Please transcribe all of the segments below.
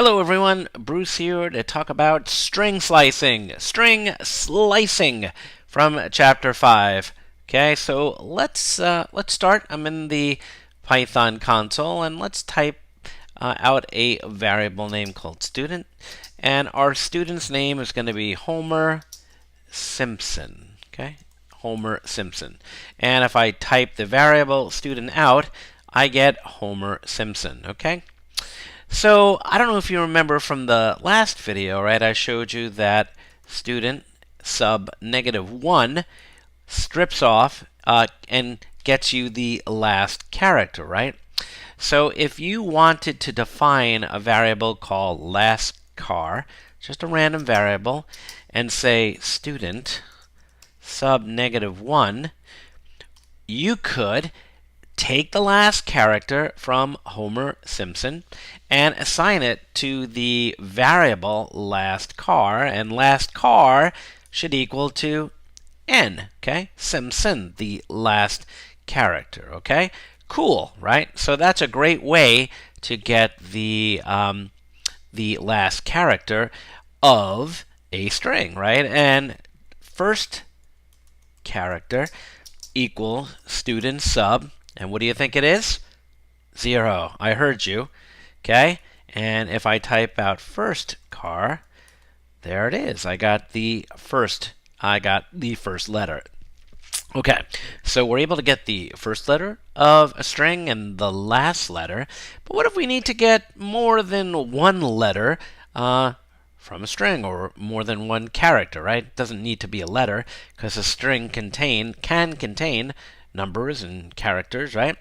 Hello everyone, Bruce here to talk about string slicing. String slicing from chapter 5. Okay, so let's start. I'm in the Python console and let's type out a variable name called student, and our student's name is going to be Homer Simpson. Okay, Homer Simpson. And if I type the variable student out, I get Homer Simpson. Okay. So I don't know if you remember from the last video, right? I showed you that student sub -1 strips off and gets you the last character, right? So if you wanted to define a variable called last car, just a random variable, and say student sub -1, you could take the last character from Homer Simpson and assign it to the variable last car, and last car should equal to n, okay? Simpson, the last character, okay? Cool, right? So that's a great way to get the last character of a string, right? And first character equal student sub, and what do you think it is? 0. I heard you. Okay? And if I type out first car, there it is. I got the first letter. Okay, so we're able to get the first letter of a string and the last letter. But what if we need to get more than one letter from a string, or more than one character, right? It doesn't need to be a letter, because a string can contain numbers and characters, right?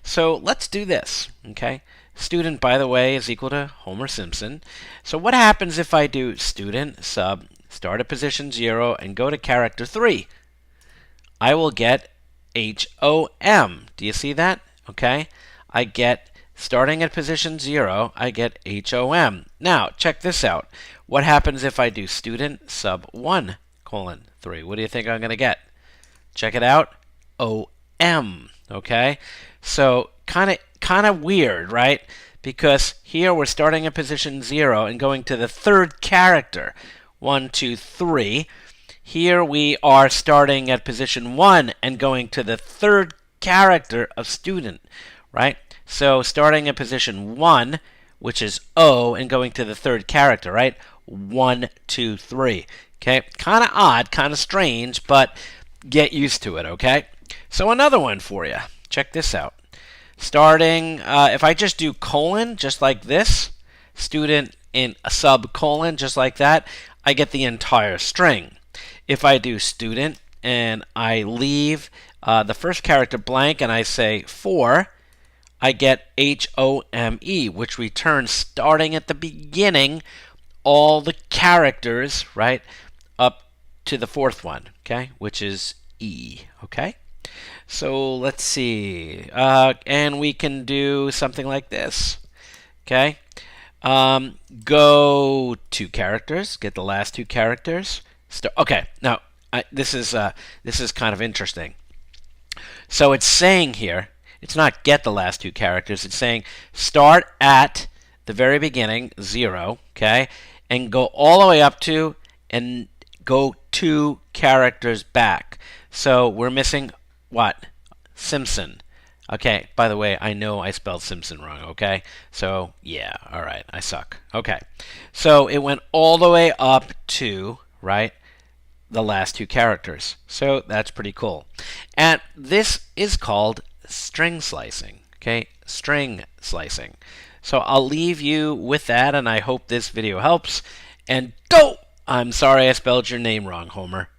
So let's do this, okay? Student, by the way, is equal to Homer Simpson. So what happens if I do student sub, start at position 0, and go to character 3? I will get HOM. Do you see that? Okay? I get, starting at position 0, I get HOM. Now, check this out. What happens if I do student sub 1:3? What do you think I'm going to get? Check it out. OM. Okay? So, kind of weird, right? Because here we're starting at position 0 and going to the third character. 1, 2, 3. Here we are starting at position 1 and going to the third character of student, right? So starting at position 1, which is O, and going to the third character, right? 1, 2, 3. Okay? Kind of odd, kind of strange, but get used to it, okay? So another one for you. Check this out. Starting, if I just do colon, just like this, student in a sub-colon, just like that, I get the entire string. If I do student and I leave the first character blank and I say 4, I get HOME, which returns, starting at the beginning, all the characters, right, up to the fourth one, okay, which is E, okay? So let's see, and we can do something like this, okay? Go 2 characters, get the last 2 characters. Okay, now this is kind of interesting. So it's saying here, it's not get the last 2 characters. It's saying start at the very beginning, 0, okay, and go all the way up to and go 2 characters back. So we're missing what? Simpson. Okay, by the way, I know I spelled Simpson wrong, okay? So, yeah, all right, I suck. Okay, so it went all the way up to, right, the last 2 characters. So that's pretty cool. And this is called string slicing, okay? String slicing. So I'll leave you with that, and I hope this video helps. And go! I'm sorry I spelled your name wrong, Homer.